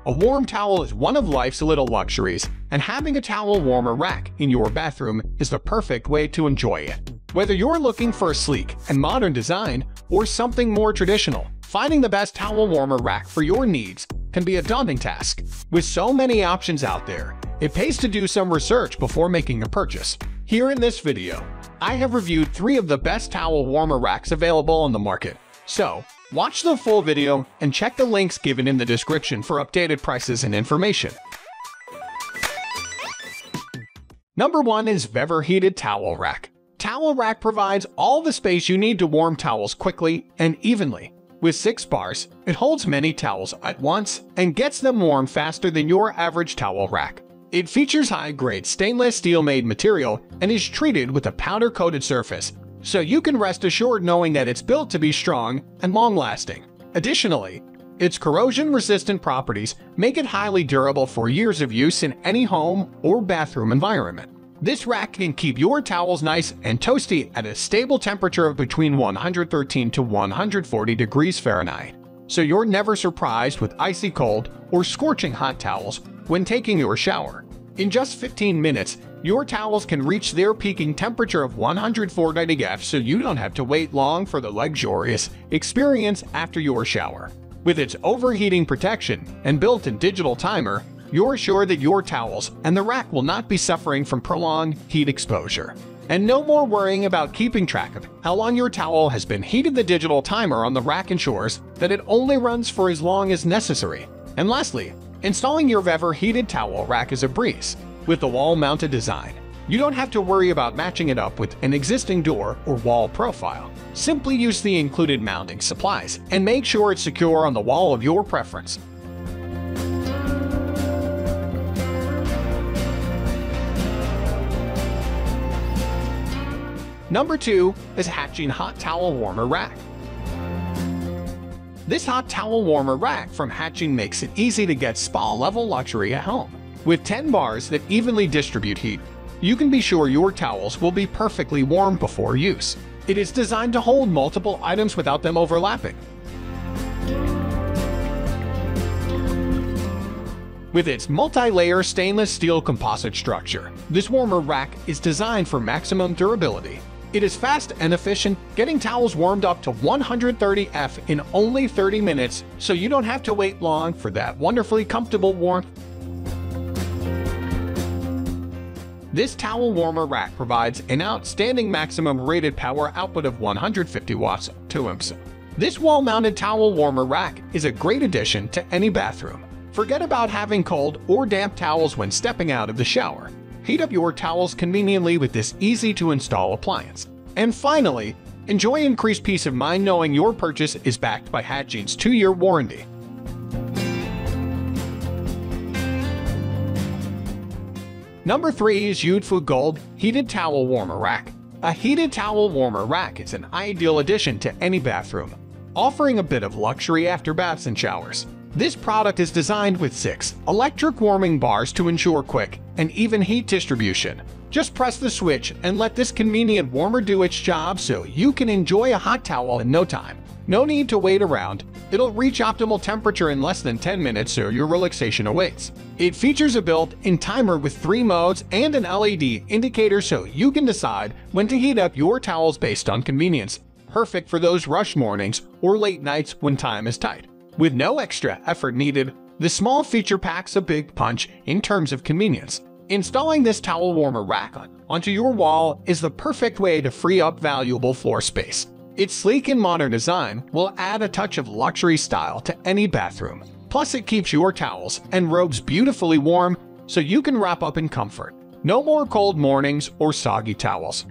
A warm towel is one of life's little luxuries, and having a towel warmer rack in your bathroom is the perfect way to enjoy it. Whether you're looking for a sleek and modern design or something more traditional, finding the best towel warmer rack for your needs can be a daunting task. With so many options out there, it pays to do some research before making a purchase. Here in this video, I have reviewed 3 of the best towel warmer racks available on the market. So, watch the full video and check the links given in the description for updated prices and information. Number 1 is Vevor Heated Towel Rack. Towel rack provides all the space you need to warm towels quickly and evenly. With 6 bars, it holds many towels at once and gets them warm faster than your average towel rack. It features high-grade stainless steel-made material and is treated with a powder-coated surface, so you can rest assured knowing that it's built to be strong and long-lasting. Additionally, its corrosion-resistant properties make it highly durable for years of use in any home or bathroom environment. This rack can keep your towels nice and toasty at a stable temperature of between 113 to 140 degrees Fahrenheit, so you're never surprised with icy cold or scorching hot towels when taking your shower. In just 15 minutes, your towels can reach their peaking temperature of 140 degrees, so you don't have to wait long for the luxurious experience after your shower. With its overheating protection and built-in digital timer, you're sure that your towels and the rack will not be suffering from prolonged heat exposure. And no more worrying about keeping track of how long your towel has been heated. The digital timer on the rack ensures that it only runs for as long as necessary. And lastly, installing your Vevor heated towel rack is a breeze. With the wall-mounted design, you don't have to worry about matching it up with an existing door or wall profile. Simply use the included mounting supplies and make sure it's secure on the wall of your preference. Number 2 is HEATGENE Hot Towel Warmer Rack. This hot towel warmer rack from HEATGENE makes it easy to get spa-level luxury at home. With 10 bars that evenly distribute heat, you can be sure your towels will be perfectly warm before use. It is designed to hold multiple items without them overlapping. With its multi-layer stainless steel composite structure, this warmer rack is designed for maximum durability. It is fast and efficient, getting towels warmed up to 130 degrees in only 30 minutes, so you don't have to wait long for that wonderfully comfortable warmth. This towel warmer rack provides an outstanding maximum rated power output of 150 watts to amps. This wall-mounted towel warmer rack is a great addition to any bathroom. Forget about having cold or damp towels when stepping out of the shower. Heat up your towels conveniently with this easy-to-install appliance. And finally, enjoy increased peace of mind knowing your purchase is backed by HEATGENE's 2-year warranty. Number 3 is Youthful Gold Heated Towel Warmer Rack. A heated towel warmer rack is an ideal addition to any bathroom, offering a bit of luxury after baths and showers. This product is designed with 6 electric warming bars to ensure quick and even heat distribution. Just press the switch and let this convenient warmer do its job so you can enjoy a hot towel in no time. No need to wait around. It'll reach optimal temperature in less than 10 minutes, so your relaxation awaits. It features a built-in timer with 3 modes and an LED indicator so you can decide when to heat up your towels based on convenience. Perfect for those rush mornings or late nights when time is tight. With no extra effort needed, the small feature packs a big punch in terms of convenience. Installing this towel warmer rack onto your wall is the perfect way to free up valuable floor space. Its sleek and modern design will add a touch of luxury style to any bathroom. Plus, it keeps your towels and robes beautifully warm so you can wrap up in comfort. No more cold mornings or soggy towels.